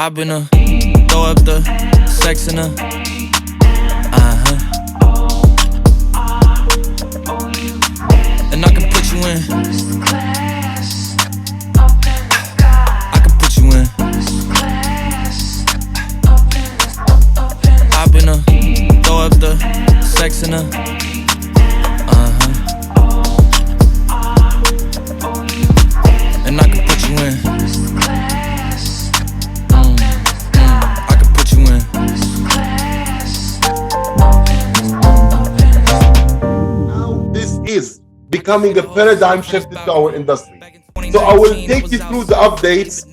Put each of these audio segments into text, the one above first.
I've been a throw up the sex in her. And I can put you in. I can put you in. I've been a throw up the sex in her. And I can put you in. I can put you in. Now this is becoming a paradigm shift into our industry. So I will take you through the updates,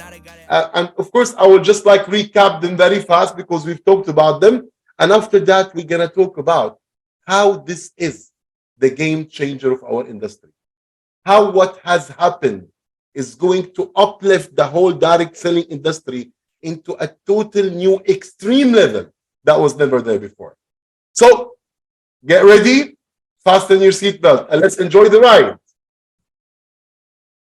and of course I will just like recap them very fast because we've talked about them. And after that, we're gonna talk about how this is the game changer of our industry. How what has happened is going to uplift the whole direct selling industry into a total new extreme level that was never there before. So get ready, fasten your seatbelt, and let's enjoy the ride.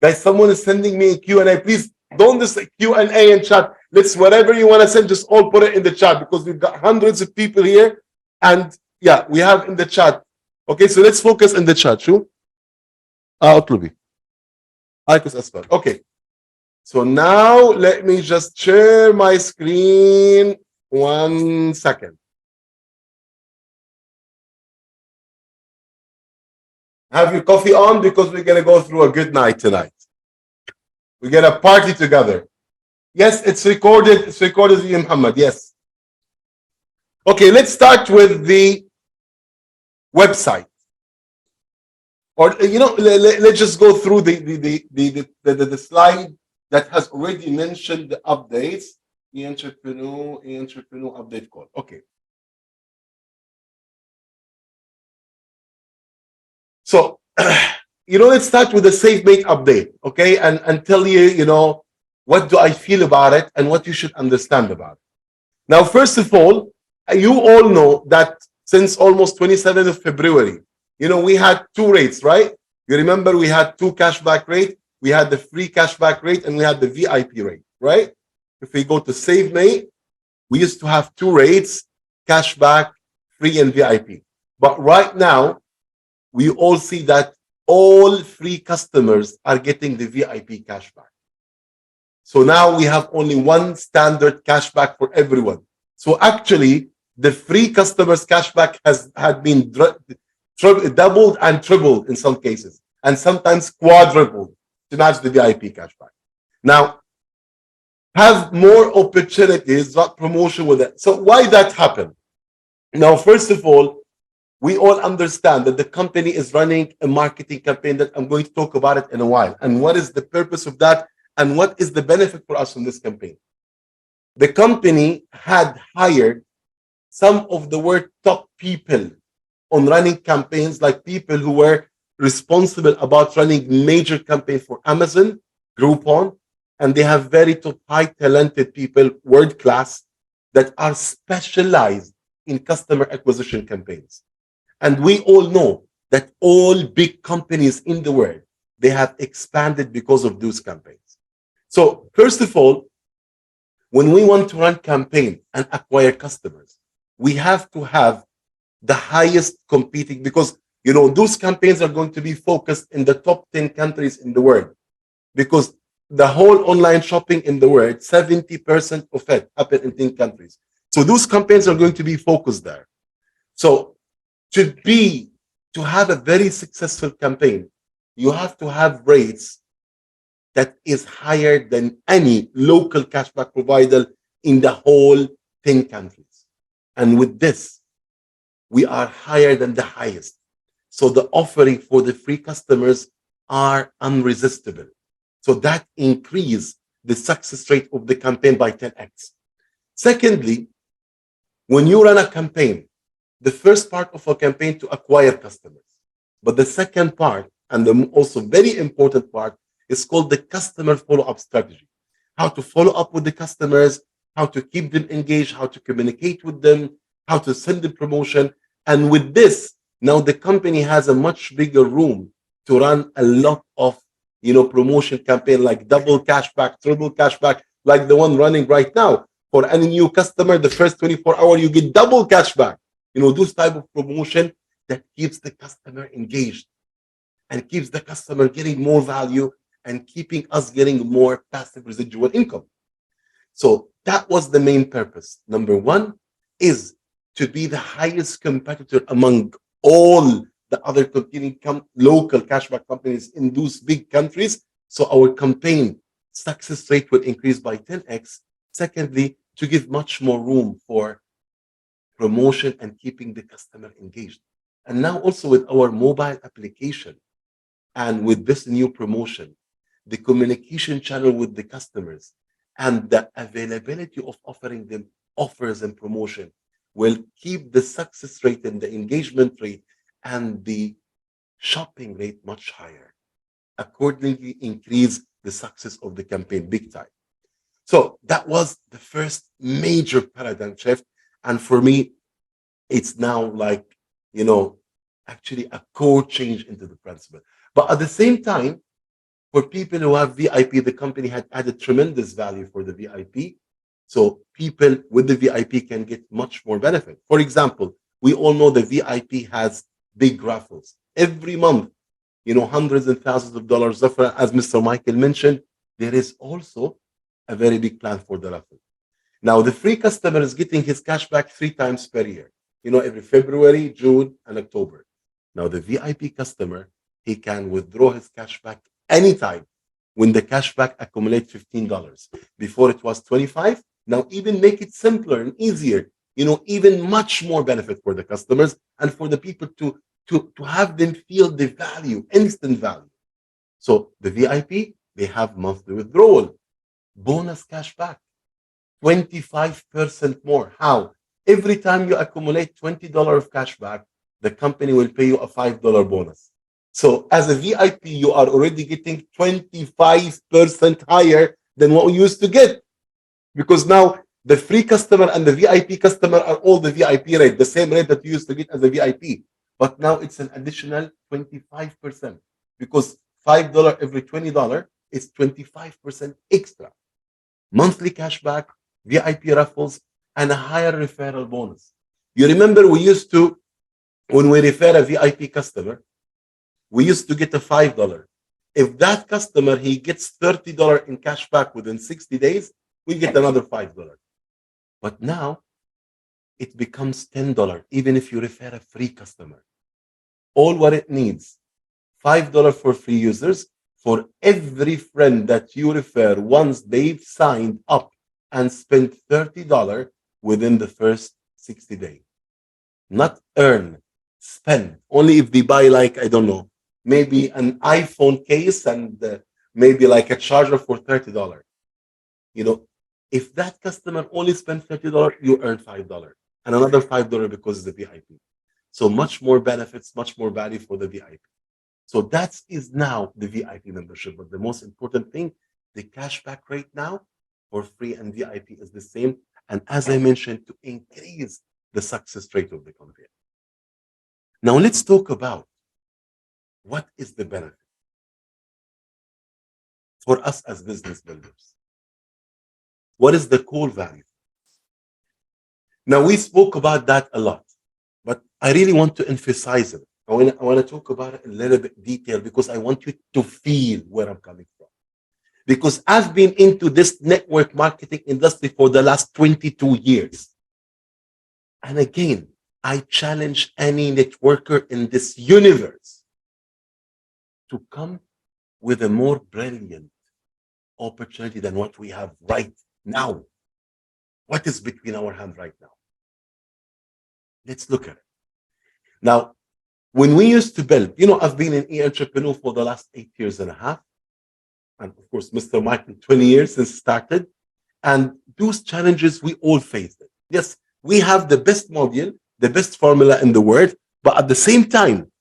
Guys, someone is sending me a Q&A. Please don't just Q&A and chat. Let's, whatever you want to send, just all put it in the chat because we've got hundreds of people here. And yeah, we have in the chat. Okay, so let's focus in the chat. Sure. اطلبي. ايكوس اسفل. Okay. So now let me just share my screen. 1 second. Have your coffee on because we're gonna go through a good night tonight. We're gonna party together. Yes, it's recorded. It's recorded, Muhammad. Yes. Okay, let's start with the website. Or let's just go through the slide that has already mentioned the updates. E-ntrepreneur update call. Okay. So let's start with the SafeMate update, okay, and tell you, what do I feel about it and what you should understand about it. Now, first of all, you all know that since almost 27th of February, we had two rates, right? You remember we had two cashback rate. We had the free cashback rate and we had the VIP rate, right? If we go to SafeMate, we used to have two rates, cashback, free and VIP. But right now, we all see that all free customers are getting the VIP cashback. So now we have only one standard cashback for everyone. So actually, the free customers cashback had been doubled and tripled in some cases, and sometimes quadrupled to match the VIP cashback. Now, have more opportunities, not promotion with it. So why that happened? Now, first of all, we all understand that the company is running a marketing campaign that I'm going to talk about it in a while. And what is the purpose of that? And what is the benefit for us from this campaign? The company had hired some of the world top people on running campaigns, like people who were responsible about running major campaigns for Amazon, Groupon, and they have very top high talented people, world class, that are specialized in customer acquisition campaigns. And we all know that all big companies in the world, they have expanded because of those campaigns. So first of all, when we want to run campaign and acquire customers, we have to have the highest competing, because those campaigns are going to be focused in the top 10 countries in the world, because the whole online shopping in the world, 70% of it happen in 10 countries. So those campaigns are going to be focused there. So to have a very successful campaign, you have to have rates that is higher than any local cashback provider in the whole 10 countries. And with this, we are higher than the highest. So the offering for the free customers are unresistible. So that increase the success rate of the campaign by 10x. Secondly, when you run a campaign, the first part of a campaign to acquire customers, but the second part, and the also very important part, is called the customer follow-up strategy. How to follow up with the customers, how to keep them engaged, how to communicate with them, how to send the promotion. And with this, now the company has a much bigger room to run a lot of promotion campaign, like double cashback, triple cashback, like the one running right now. For any new customer, the first 24 hours, you get double cashback. Those type of promotion that keeps the customer engaged and keeps the customer getting more value and keeping us getting more passive residual income. So that was the main purpose. Number one is to be the highest competitor among all the other competing local cashback companies in those big countries. So our campaign success rate will increase by 10x. Secondly, to give much more room for promotion and keeping the customer engaged. And now also with our mobile application and with this new promotion, the communication channel with the customers and the availability of offering them offers and promotion will keep the success rate and the engagement rate and the shopping rate much higher. Accordingly, increase the success of the campaign big time. So that was the first major paradigm shift. And for me, it's now like, actually a core change into the principle. But at the same time, for people who have VIP, the company had added tremendous value for the VIP. So people with the VIP can get much more benefit. For example, we all know the VIP has big raffles. Every month, hundreds and thousands of dollars. As Mr. Michael mentioned, there is also a very big plan for the raffle. Now, the free customer is getting his cashback 3 times per year, every February, June, and October. Now, the VIP customer, he can withdraw his cashback anytime when the cashback accumulates $15. Before it was 25. Now, even make it simpler and easier, even much more benefit for the customers and for the people to have them feel the value, instant value. So the VIP, they have monthly withdrawal, bonus cashback, 25% more. How? Every time you accumulate $20 of cashback, the company will pay you a $5 bonus. So as a VIP, you are already getting 25% higher than what we used to get. Because now the free customer and the VIP customer are all the VIP rate, the same rate that you used to get as a VIP. But now it's an additional 25% because $5 every $20 is 25% extra. Monthly cashback, VIP raffles, and a higher referral bonus. You remember we used to, when we refer a VIP customer, we used to get a $5. If that customer, he gets $30 in cashback within 60 days, we get another $5. But now it becomes $10, even if you refer a free customer. All what it needs, $5 for free users. For every friend that you refer once they've signed up and spent $30 within the first 60 days. Not earn, spend. Only if they buy like, I don't know, maybe an iPhone case and maybe like a charger for $30. If that customer only spent $30, you earn $5 and another $5 because it's the VIP. So much more benefits, much more value for the VIP. So that is now the VIP membership. But the most important thing, the cashback rate now for free and VIP is the same. And as I mentioned, to increase the success rate of the campaign. Now let's talk about what is the benefit for us as business builders. What is the core value? Now we spoke about that a lot, but I really want to emphasize it. I want to talk about it in a little bit detail because I want you to feel where I'm coming from. Because I've been into this network marketing industry for the last 22 years. And again, I challenge any networker in this universe to come with a more brilliant opportunity than what we have right now. What is between our hands right now? Let's look at it. Now, when we used to build, I've been an E-ntrepreneur for the last 8 years and a half. And of course, Mr. Michael, 20 years since started. And those challenges, we all faced it. Yes, we have the best module, the best formula in the world, but at the same time,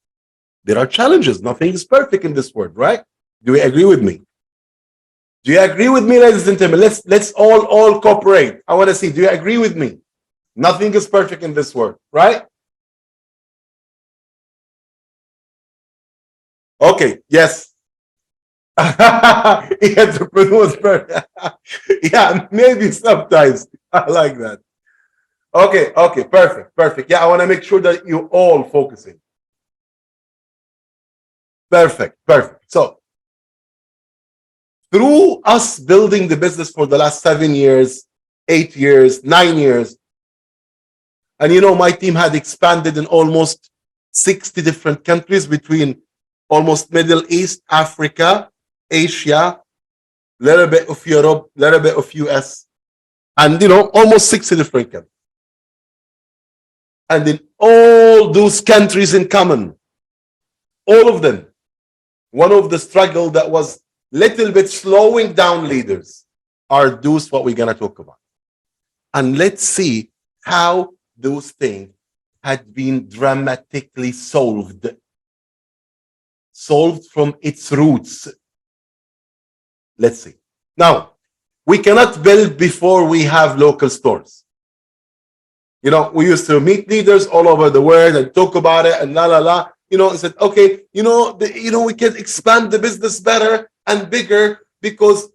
there are challenges. Nothing is perfect in this world, right? Do you agree with me? Do you agree with me, ladies and gentlemen? Let's all cooperate. I want to see, do you agree with me? Nothing is perfect in this world, right? Okay, yes. E-entrepreneurs. Yeah, maybe sometimes. I like that. Okay, okay, perfect, perfect. Yeah, I want to make sure that you all focusing. Perfect, perfect. So through us building the business for the last 7 years, 8 years, 9 years, and my team had expanded in almost 60 different countries between almost Middle East, Africa, Asia, little bit of Europe, little bit of US, and almost 60 different countries. And in all those countries in common, all of them, one of the struggle that was little bit slowing down leaders are those what we're gonna talk about. And let's see how those things had been dramatically solved from its roots. Let's see. Now, we cannot build before we have local stores. We used to meet leaders all over the world and talk about it and la la la. And said, okay, we can expand the business better and bigger because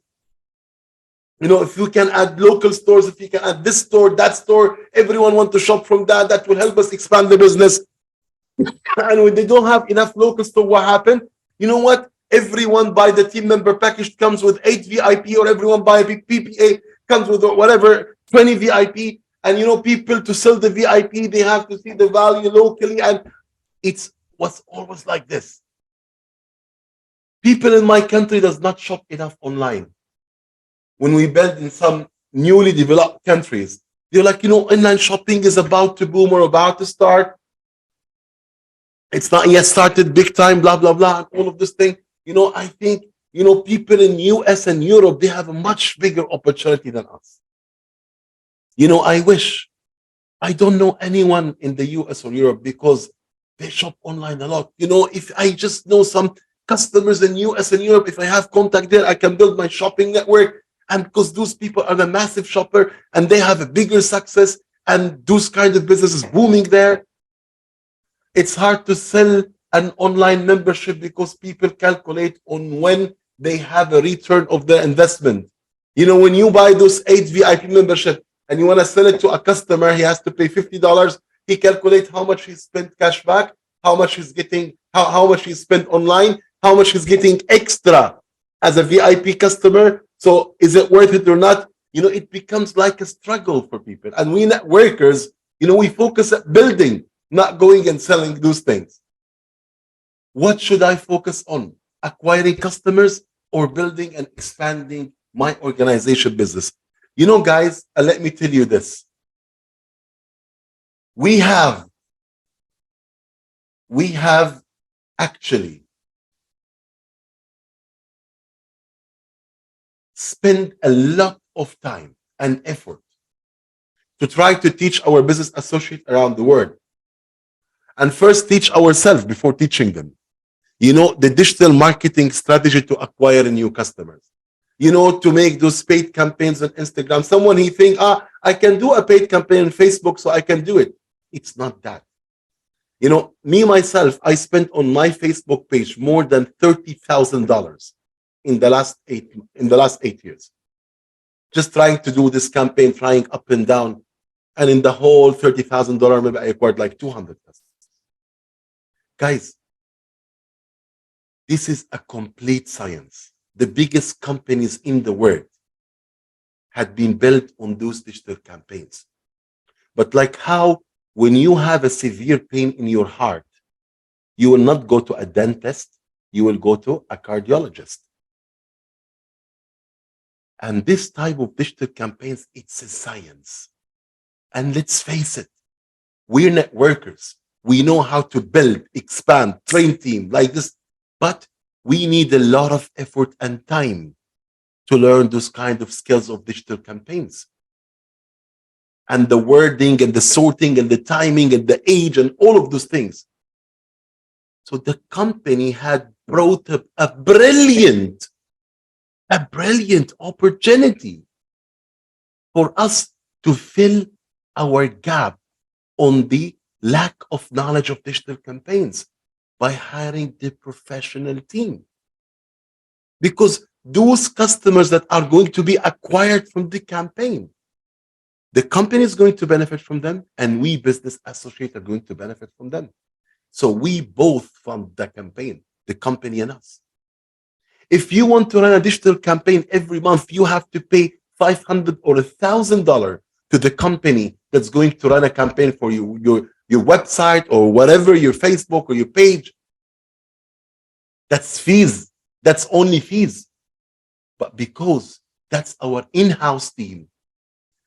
if you can add local stores, if you can add this store, that store, everyone want to shop from that will help us expand the business. And when they don't have enough local store, what happened? You know what? Everyone buy the team member package comes with 8 VIP, or everyone buy a PPA comes with whatever 20 VIP. And people to sell the VIP, they have to see the value locally, and it was always like this. People in my country does not shop enough online. When we build in some newly developed countries, they're like, online shopping is about to boom or about to start. It's not yet started big time, blah, blah, blah, all of this thing. I think, people in US and Europe, they have a much bigger opportunity than us. I wish. I don't know anyone in the US or Europe because they shop online a lot. If I just know some customers in US and Europe, if I have contact there, I can build my shopping network. And because those people are a massive shopper and they have a bigger success and those kind of businesses booming there, it's hard to sell an online membership because people calculate on when they have a return of their investment. When you buy those 8 VIP membership and you want to sell it to a customer, he has to pay $50. He calculates how much he spent cash back, how much he's getting, how much he spent online, how much he's getting extra as a VIP customer. So is it worth it or not? It becomes like a struggle for people. And we networkers, we focus at building, not going and selling those things. What should I focus on? Acquiring customers or building and expanding my organization business? Guys, let me tell you this. We have actually spent a lot of time and effort to try to teach our business associates around the world. And first teach ourselves before teaching them. The digital marketing strategy to acquire new customers. To make those paid campaigns on Instagram. Someone he think, I can do a paid campaign on Facebook, so I can do it. It's not that. Me myself, I spent on my Facebook page more than $30,000 in the last 8 years. Just trying to do this campaign, trying up and down. And in the whole $30,000, maybe I acquired like 200 customers. Guys, this is a complete science. The biggest companies in the world had been built on those digital campaigns. But like how when you have a severe pain in your heart, you will not go to a dentist, you will go to a cardiologist. And this type of digital campaigns, it's a science. And let's face it, we're networkers. We know how to build, expand, train team like this, but we need a lot of effort and time to learn those kind of skills of digital campaigns. And the wording and the sorting and the timing and the age and all of those things. So the company had brought up a brilliant opportunity for us to fill our gap on the lack of knowledge of digital campaigns by hiring the professional team. because those customers that are going to be acquired from the campaign, the company is going to benefit from them, and we business associates are going to benefit from them. So we both fund the campaign, the company and us. If you want to run a digital campaign every month, you have to pay $500 or $1,000 to the company that's going to run a campaign for you, your website or whatever, your Facebook or your page. That's fees. That's only fees. But because that's our in-house team,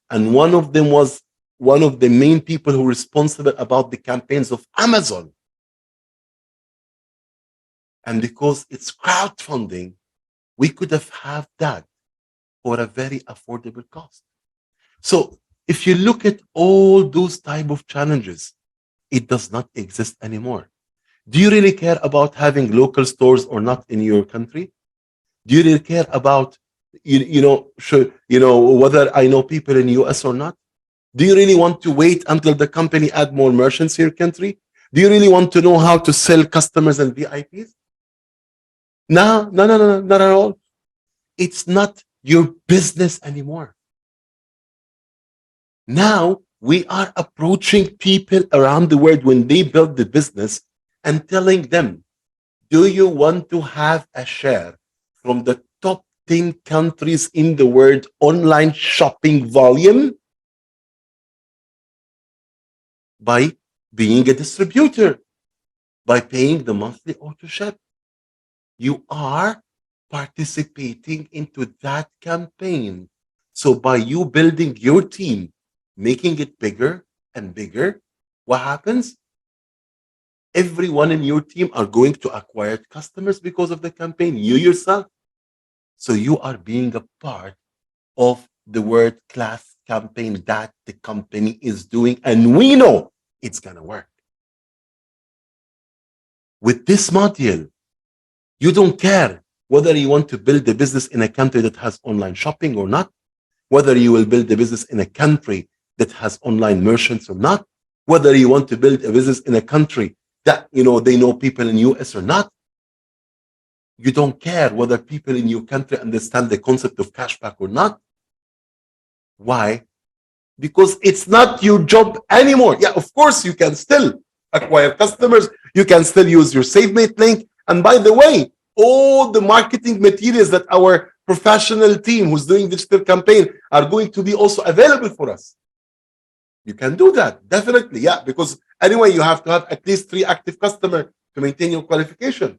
and one of them was one of the main people who were responsible about the campaigns of Amazon, and because it's crowdfunding, we could have had that for a very affordable cost. So if you look at all those type of challenges, it does not exist anymore. Do you really care about having local stores or not in your country? Do you really care about whether I know people in US or not? Do you really want to wait until the company add more merchants in your country? Do you really want to know how to sell customers and VIPs? No, no, no, no, not at all. It's not your business anymore. Now we are approaching people around the world when they build the business and telling them, do you want to have a share from the top 10 countries in the world online shopping volume by being a distributor, by paying the monthly auto ship? You are participating into that campaign. So by you building your team, making it bigger and bigger, what happens? Everyone in your team are going to acquire customers because of the campaign, you yourself. So you are being a part of the world class campaign that the company is doing, and we know it's going to work. With this module, you don't care whether you want to build a business in a country that has online shopping or not, whether you will build a business in a country that has online merchants or not, whether you want to build a business in a country that they know people in US or not. You don't care whether people in your country understand the concept of cashback or not. Why? Because it's not your job anymore. Yeah, of course you can still acquire customers, you can still use your SaveMate link, and by the way, all the marketing materials that our professional team who's doing digital campaign are going to be also available for us. You can do that, definitely, yeah, because anyway, you have to have at least 3 active customers to maintain your qualification.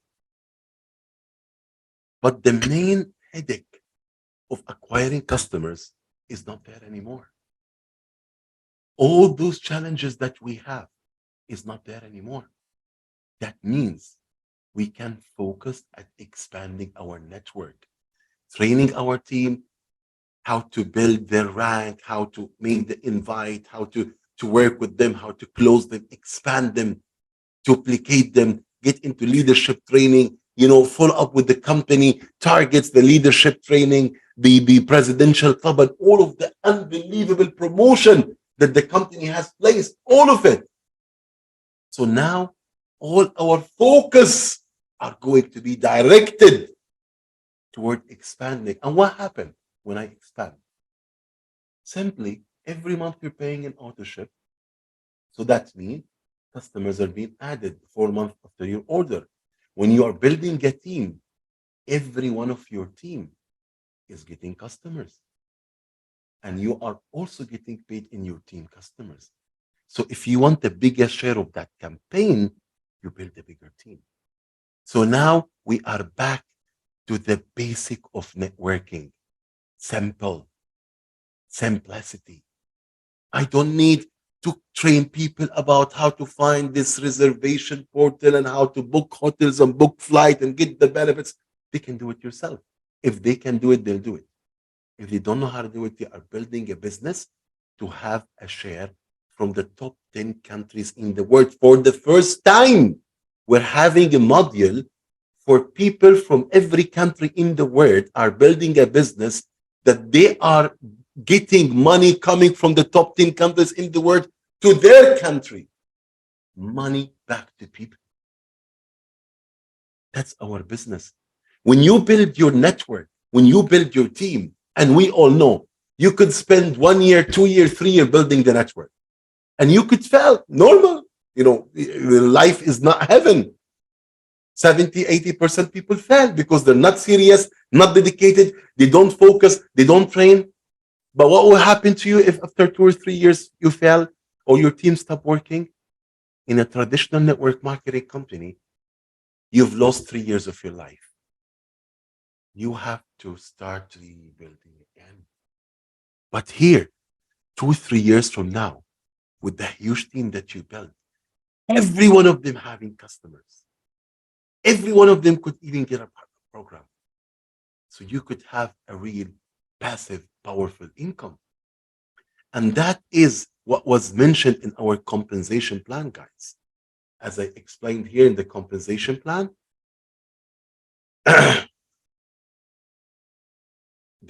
But the main headache of acquiring customers is not there anymore. All those challenges that we have is not there anymore. That means we can focus at expanding our network, training our team, how to build their rank, how to make the invite, how to work with them, how to close them, expand them, duplicate them, get into leadership training, follow up with the company targets, the leadership training, the presidential club, and all of the unbelievable promotion that the company has placed, all of it. So now all our focus are going to be directed toward expanding. And what happened when I expand? Simply, every month you're paying an auto ship. So that means customers are being added 4 months after your order. When you are building a team, every one of your team is getting customers. And you are also getting paid in your team customers. So if you want the biggest share of that campaign, you build a bigger team. So now we are back to the basic of networking. Simplicity. I don't need to train people about how to find this reservation portal and how to book hotels and book flight and get the benefits. They can do it yourself. If they can do it, they'll do it. If they don't know how to do it, they are building a business to have a share from the top 10 countries in the world. For the first time, we're having a module for people from every country in the world are building a business that they are getting money coming from the top 10 countries in the world to their country. Money back to people. That's our business. When you build your network, when you build your team, and we all know you could spend 1 year, 2 year, 3 year building the network, and you could fail. Normal. Life is not heaven. 70-80% people fail because they're not serious, not dedicated, they don't focus, they don't train. But what will happen to you if after 2 or 3 years you fail or your team stop working? In a traditional network marketing company, you've lost 3 years of your life. You have to start rebuilding again. But here, 2-3 years from now, with the huge team that you built, every one of them having customers, every one of them could even get a program. So you could have a real passive, powerful income. And that is what was mentioned in our compensation plan, guys. As I explained here in the compensation plan, the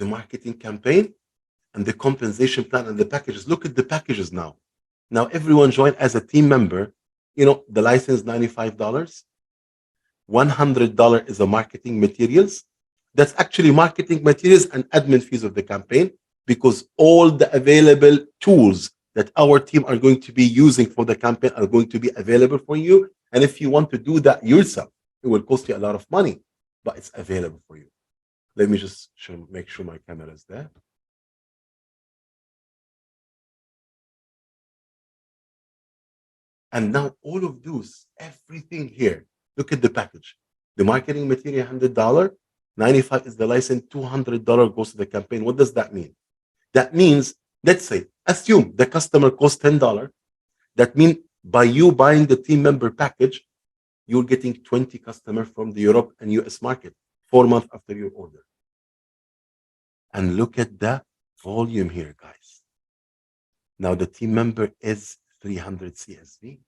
marketing campaign and the compensation plan and the packages. Look at the packages now. Now everyone joined as a team member. The license $95. $100 is a marketing materials. That's actually marketing materials and admin fees of the campaign, because all the available tools that our team are going to be using for the campaign are going to be available for you. And if you want to do that yourself, it will cost you a lot of money, but it's available for you. Let me just make sure my camera is there. And now all of those, everything here, look at the package. The marketing material, $100, $95 is the license, $200 goes to the campaign. What does that mean? That means, let's say, assume the customer costs $10. That means by you buying the team member package, you're getting 20 customers from the Europe and US market 4 months after your order. And look at the volume here, guys. Now the team member is 300 CSV.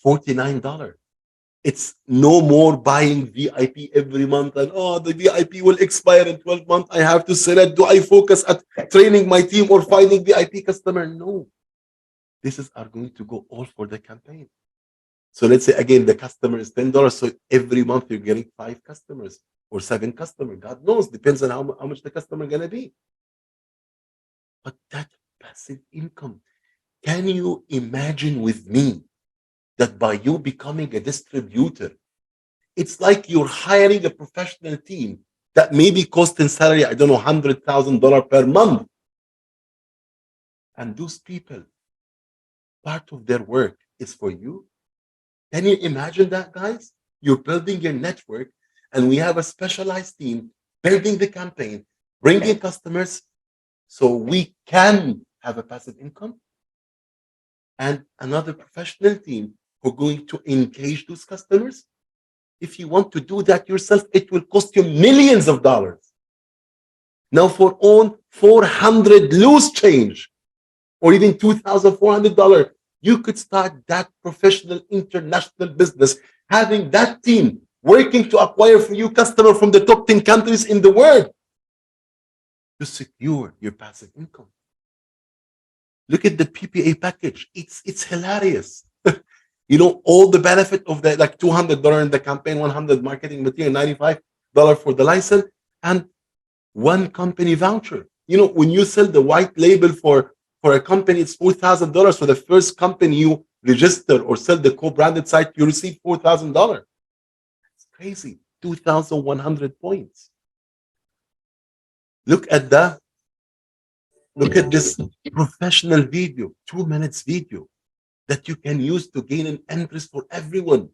$49. It's no more buying VIP every month and the VIP will expire in 12 months. I have to sell it. Do I focus at training my team or finding VIP customer? No. This are going to go all for the campaign. So let's say again the customer is $10. So every month you're getting 5 customers or 7 customers. God knows, depends on how much the customer gonna be. But that passive income, can you imagine with me that by you becoming a distributor, it's like you're hiring a professional team that maybe cost in salary, I don't know, $100,000 per month. And those people, part of their work is for you. Can you imagine that, guys? You're building your network, and we have a specialized team building the campaign, bringing customers, so we can have a passive income, and another professional team who are going to engage those customers. If you want to do that yourself, it will cost you millions of dollars. Now for own 400 loose change, or even $2,400, you could start that professional international business, having that team working to acquire for you customers from the top 10 countries in the world to secure your passive income. Look at the PPA package. It's hilarious. All the benefit of the like $200 in the campaign, $100 marketing material, $95 for the license, and 1 company voucher. When you sell the white label for a company, it's $4,000. For the first company you register or sell the co-branded site, you receive $4,000. It's crazy. 2,100 points. Look at this professional video, 2 minutes video that you can use to gain an interest for everyone.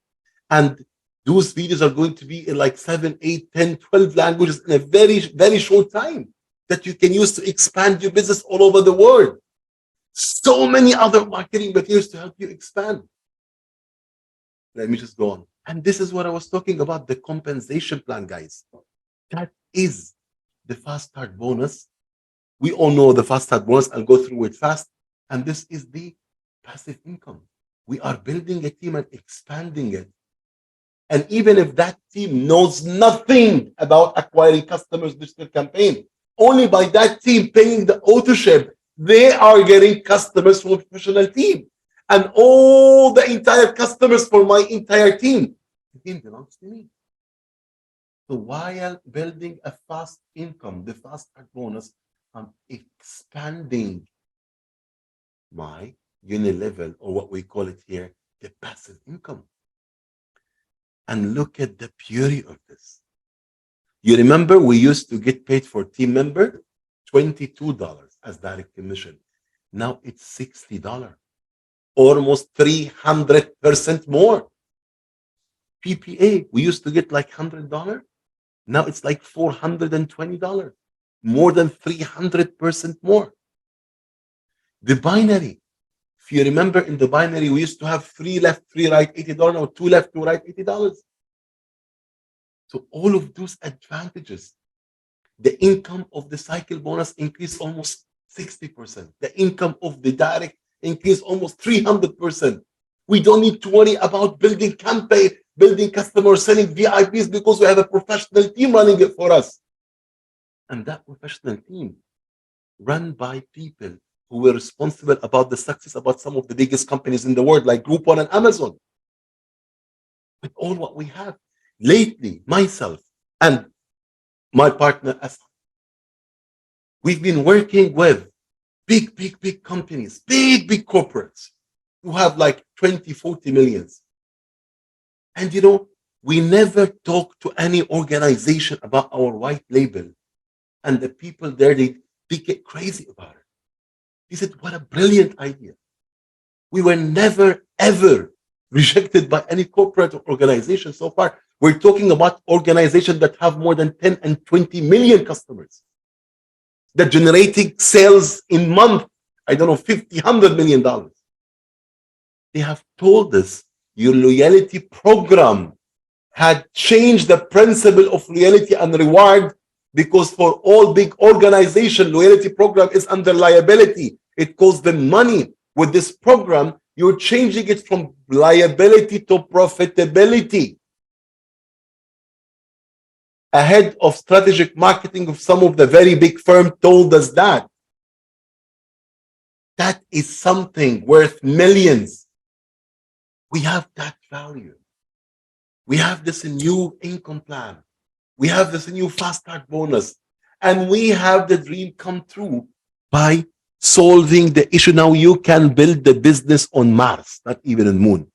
And those videos are going to be in like 7, 8, 10, 12 languages in a very, very short time that you can use to expand your business all over the world. So many other marketing materials to help you expand. Let me just go on. And this is what I was talking about, the compensation plan, guys. That is the fast start bonus. We all know the fast start bonus. I'll go through it fast. And this is the passive income. We are building a team and expanding it. And even if that team knows nothing about acquiring customers digital campaign, only by that team paying the authorship, they are getting customers from a professional team. And all the entire customers for my entire team. again belongs to me. So while building a fast income, the fast start bonus, I'm expanding my unilevel, or what we call it here, the passive income. And look at the beauty of this. You remember we used to get paid for team member $22 as direct commission. Now it's $60, almost 300% more. PPA, we used to get like $100. Now it's like $420, more than 300% more. The binary, if you remember in the binary, we used to have 3 left, 3 right, $80. Now 2 left, 2 right, $80. So all of those advantages, the income of the cycle bonus increased almost 60%. The income of the direct increased almost 300%. We don't need to worry about building campaign, building customers, selling VIPs, because we have a professional team running it for us. And that professional team run by people who were responsible about the success about some of the biggest companies in the world, like Groupon and Amazon. With all what we have. Lately, myself and my partner, Asad, we've been working with big companies, big corporates who have like 20, 40 millions. And you know, we never talk to any organization about our white label. And the people there, they get crazy about it. He said, what a brilliant idea. We were never, ever rejected by any corporate organization so far. We're talking about organizations that have more than 10 and 20 million customers, that generating sales in month, I don't know, $50, $100 million. They have told us your loyalty program had changed the principle of loyalty and reward, because for all big organization, loyalty program is under liability. It costs them money. With this program, you're changing it from liability to profitability. A head of strategic marketing of some of the very big firms told us that. That is something worth millions. We have that value. We have this new income plan. We have this new fast start bonus. And we have the dream come true by solving the issue. Now you can build the business on Mars, not even on Moon.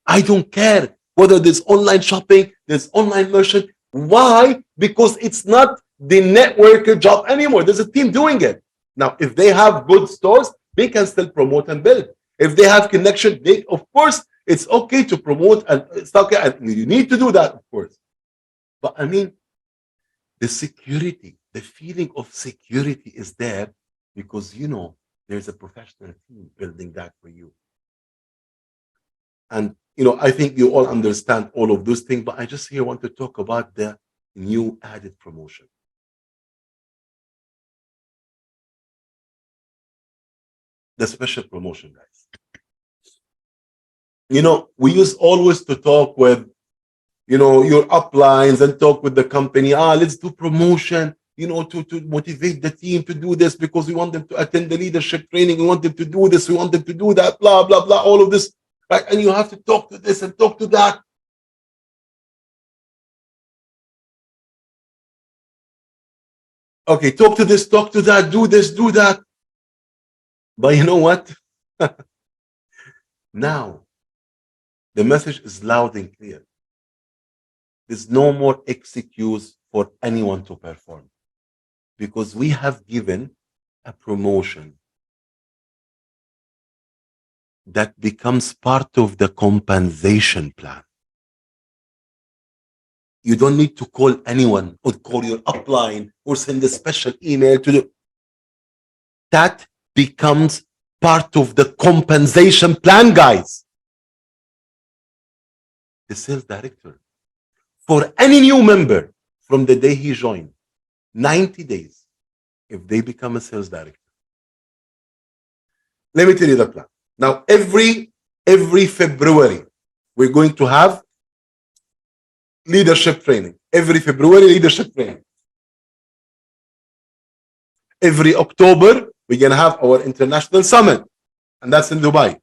I don't care whether there's online shopping, there's online merchant. Why? Because it's not the networker job anymore. There's a team doing it. Now, if they have good stores, they can still promote and build. If they have connection, they, of course, it's okay to promote, and it's okay. And you need to do that, of course. But I mean, the security, the feeling of security is there because, you know, there's a professional team building that for you. And, you know, I think you all understand all of those things, but I just here want to talk about the new added promotion. The special promotion, guys. You know, we used always to talk with, you know, your uplines and talk with the company. Let's do promotion, you know, to motivate the team to do this because we want them to attend the leadership training. We want them to do this. We want them to do that, blah, blah, blah, all of this. Right? And you have to talk to this and talk to that. Okay, talk to this, talk to that, do this, do that. But you know what? Now, the message is loud and clear. There's no more excuse for anyone to perform because we have given a promotion that becomes part of the compensation plan. You don't need to call anyone or call your upline or send a special email to do. That becomes part of the compensation plan, guys. The sales director, for any new member from the day he joined, 90 days, if they become a sales director. Let me tell you the plan. Now, every February, we're going to have leadership training. Every February, leadership training. Every October, we're going to have our international summit, and that's in Dubai.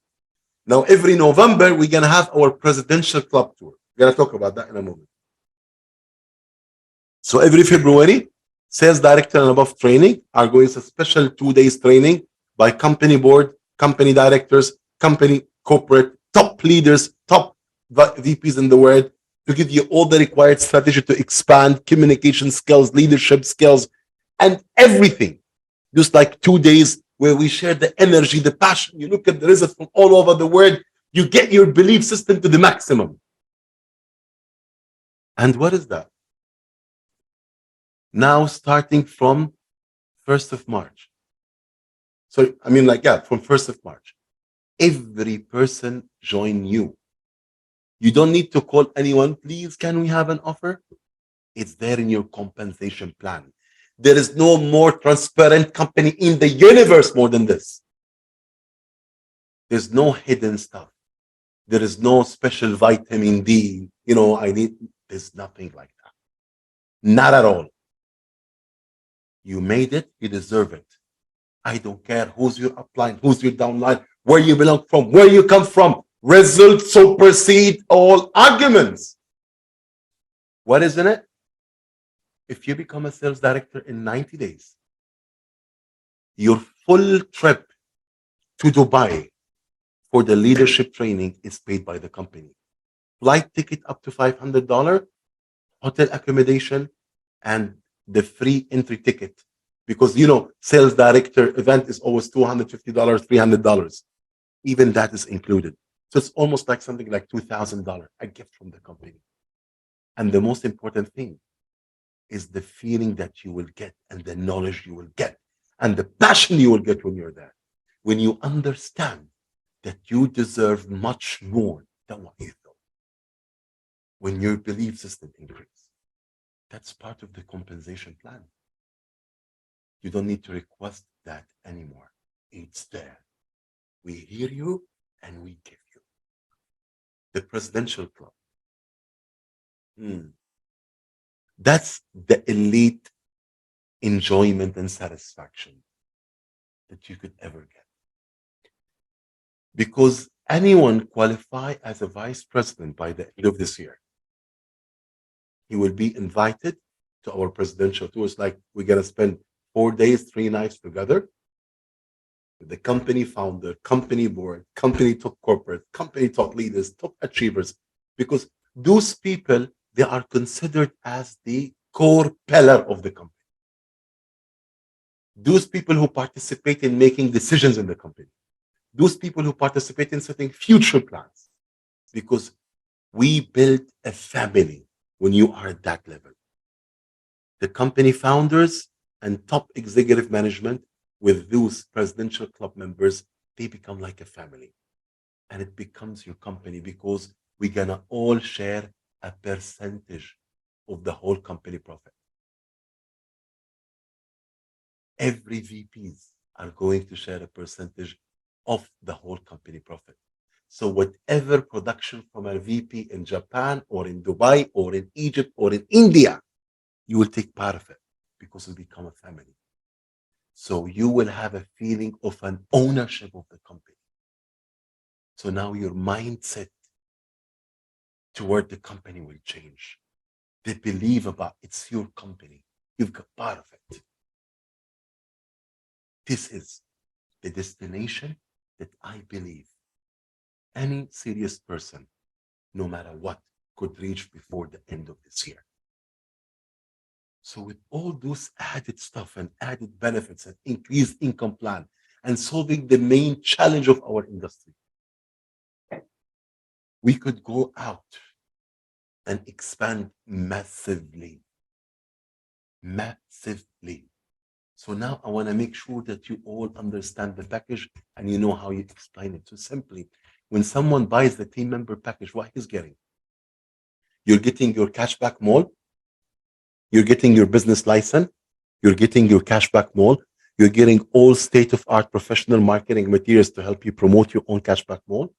Now, every November, we're going to have our presidential club tour. We're gonna talk about that in a moment. So every February, sales director and above training are going to special 2 days training by company board, company directors, company corporate, top leaders, top VPs in the world to give you all the required strategy to expand communication skills, leadership skills, and everything. Just like 2 days where we share the energy, the passion. You look at the results from all over the world, you get your belief system to the maximum. And what is that? Now starting from 1st of March. So, I mean, like, yeah, from 1st of March, every person join you. You don't need to call anyone, please, can we have an offer? It's there in your compensation plan. There is no more transparent company in the universe more than this. There's no hidden stuff. There is no special vitamin D. There's nothing like that. Not at all. You made it, you deserve it. I don't care who's your upline, who's your downline, where you belong from, where you come from. Results supersede all arguments. What is in it? If you become a sales director in 90 days, your full trip to Dubai for the leadership training is paid by the company. Flight ticket up to $500, hotel accommodation, and the free entry ticket. Because, sales director event is always $250, $300. Even that is included. So it's almost like something like $2,000, a gift from the company. And the most important thing is the feeling that you will get and the knowledge you will get and the passion you will get when you're there. When you understand that you deserve much more than what you thought. When your belief system increases. That's part of the compensation plan. You don't need to request that anymore. It's there. We hear you and we give you. The presidential club. That's the elite enjoyment and satisfaction that you could ever get. Because anyone qualify as a vice president by the end of this year, he will be invited to our presidential tour. It's like we're going to spend 4 days, 3 nights together with the company founder, company board, company top corporate, company top leaders, top achievers, because those people, they are considered as the core pillar of the company. Those people who participate in making decisions in the company. Those people who participate in setting future plans. Because we build a family when you are at that level. The company founders and top executive management with those presidential club members, they become like a family. And it becomes your company because we're going to all share a percentage of the whole company profit. Every VPs are going to share a percentage of the whole company profit. So whatever production from a VP in Japan or in Dubai or in Egypt or in India, you will take part of it because you become a family. So you will have a feeling of an ownership of the company. So now your mindset toward the company will change. They believe about it's your company. You've got part of it. This is the destination that I believe any serious person, no matter what, could reach before the end of this year. So with all those added stuff and added benefits and increased income plan and solving the main challenge of our industry, we could go out and expand massively. Massively. So now I want to make sure that you all understand the package and you know how you explain it. So simply, when someone buys the team member package, what he's getting? You're getting your cashback mall. You're getting your business license. You're getting your cashback mall. You're getting all state-of-art professional marketing materials to help you promote your own cashback mall.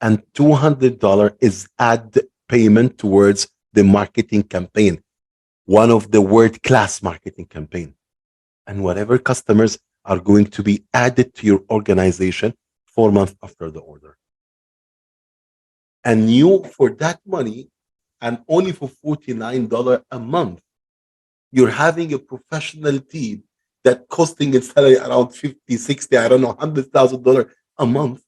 And $200 is add payment towards the marketing campaign, one of the world-class marketing campaign. And whatever customers are going to be added to your organization 4 months after the order. And you, for that money, and only for $49 a month, you're having a professional team that costing its salary around 50, 60, I don't know, $100,000 a month,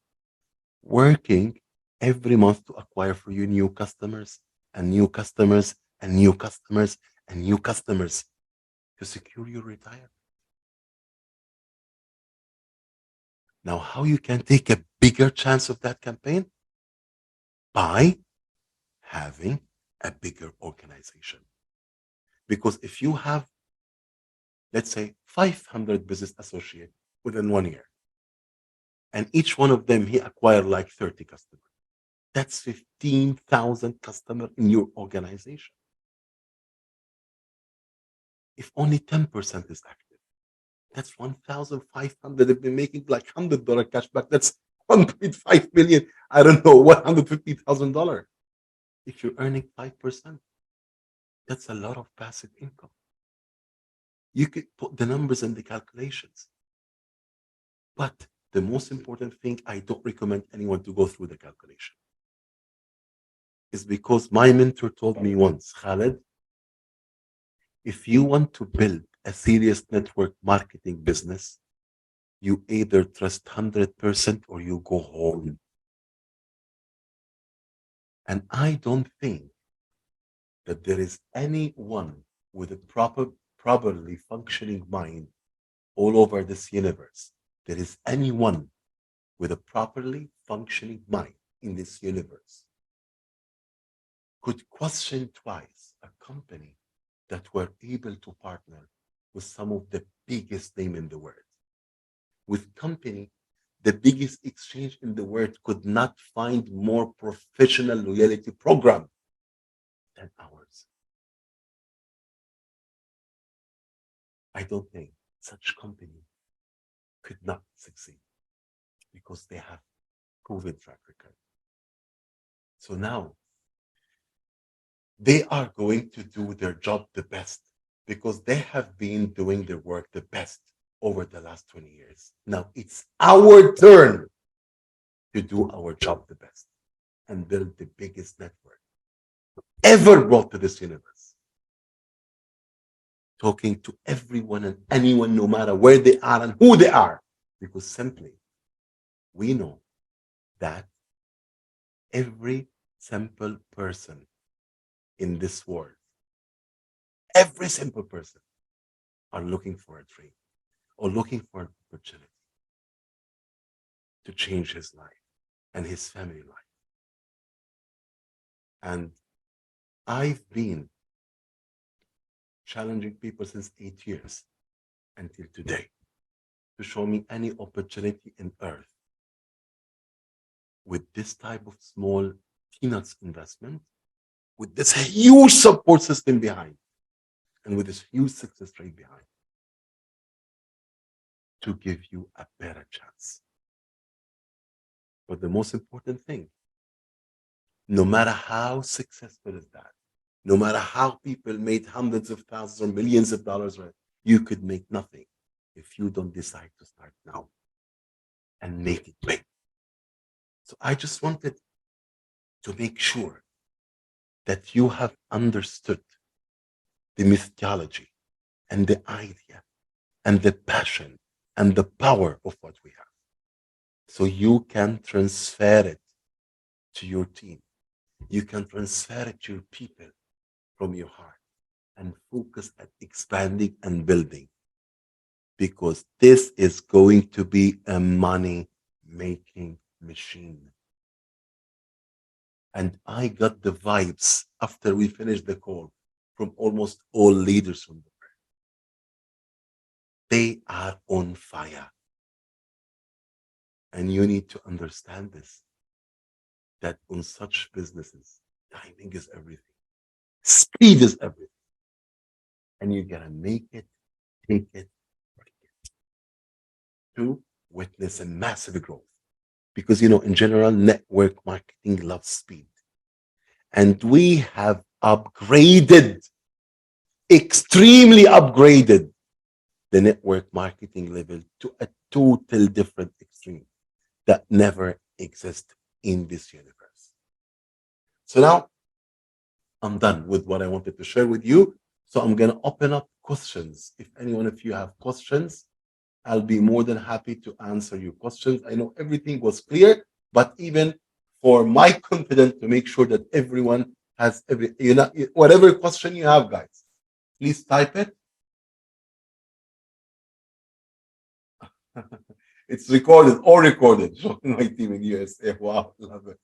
working every month to acquire for you new customers and new customers and new customers and new customers to secure your retirement. Now, how you can take a bigger chance of that campaign? By having a bigger organization. Because if you have, let's say, 500 business associates within 1 year, and each one of them he acquired like 30 customers, that's 15,000 customers in your organization. If only 10% is active, that's 1,500. They've been making like $100 cash back. That's 1.5 million. I don't know, $150,000. If you're earning 5%, that's a lot of passive income. You could put the numbers in the calculations. But the most important thing, I don't recommend anyone to go through the calculation. Is because my mentor told me once, Khaled, if you want to build a serious network marketing business, you either trust 100% or you go home. And I don't think that there is anyone with a properly functioning mind all over this universe. There is anyone with a properly functioning mind in this universe could question twice a company that were able to partner with some of the biggest name in the world. With company, the biggest exchange in the world could not find more professional loyalty program than ours. I don't think such company could not succeed because they have proven track record. So now they are going to do their job the best because they have been doing their work the best over the last 20 years. Now it's our turn to do our job the best and build the biggest network ever brought to this universe. Talking to everyone and anyone, no matter where they are and who they are, because simply we know that every simple person in this world, every simple person are looking for a dream or looking for an opportunity to change his life and his family life. And I've been challenging people since 8 years until today to show me any opportunity in earth with this type of small peanuts investment, with this huge support system behind, and with this huge success rate behind, to give you a better chance. But the most important thing, no matter how successful is that, no matter how people made hundreds of thousands or millions of dollars, you could make nothing if you don't decide to start now and make it big. So I just wanted to make sure that you have understood the mythology and the idea and the passion and the power of what we have. So you can transfer it to your team. You can transfer it to your people from your heart and focus at expanding and building, because this is going to be a money-making machine. And I got the vibes after we finished the call from almost all leaders from the world. They are on fire. And you need to understand this, that on such businesses, timing is everything. Speed is everything. And you gotta make it, take it, break it to witness a massive growth. Because, in general, network marketing loves speed. And we have upgraded, extremely upgraded the network marketing level to a total different extreme that never exists in this universe. So now I'm done with what I wanted to share with you. So I'm going to open up questions. If any one of you have questions, I'll be more than happy to answer your questions. I know everything was clear, but even for my confidence to make sure that everyone has whatever question you have, guys, please type it. It's recorded or recorded. Showing my team in USA. Wow, love it.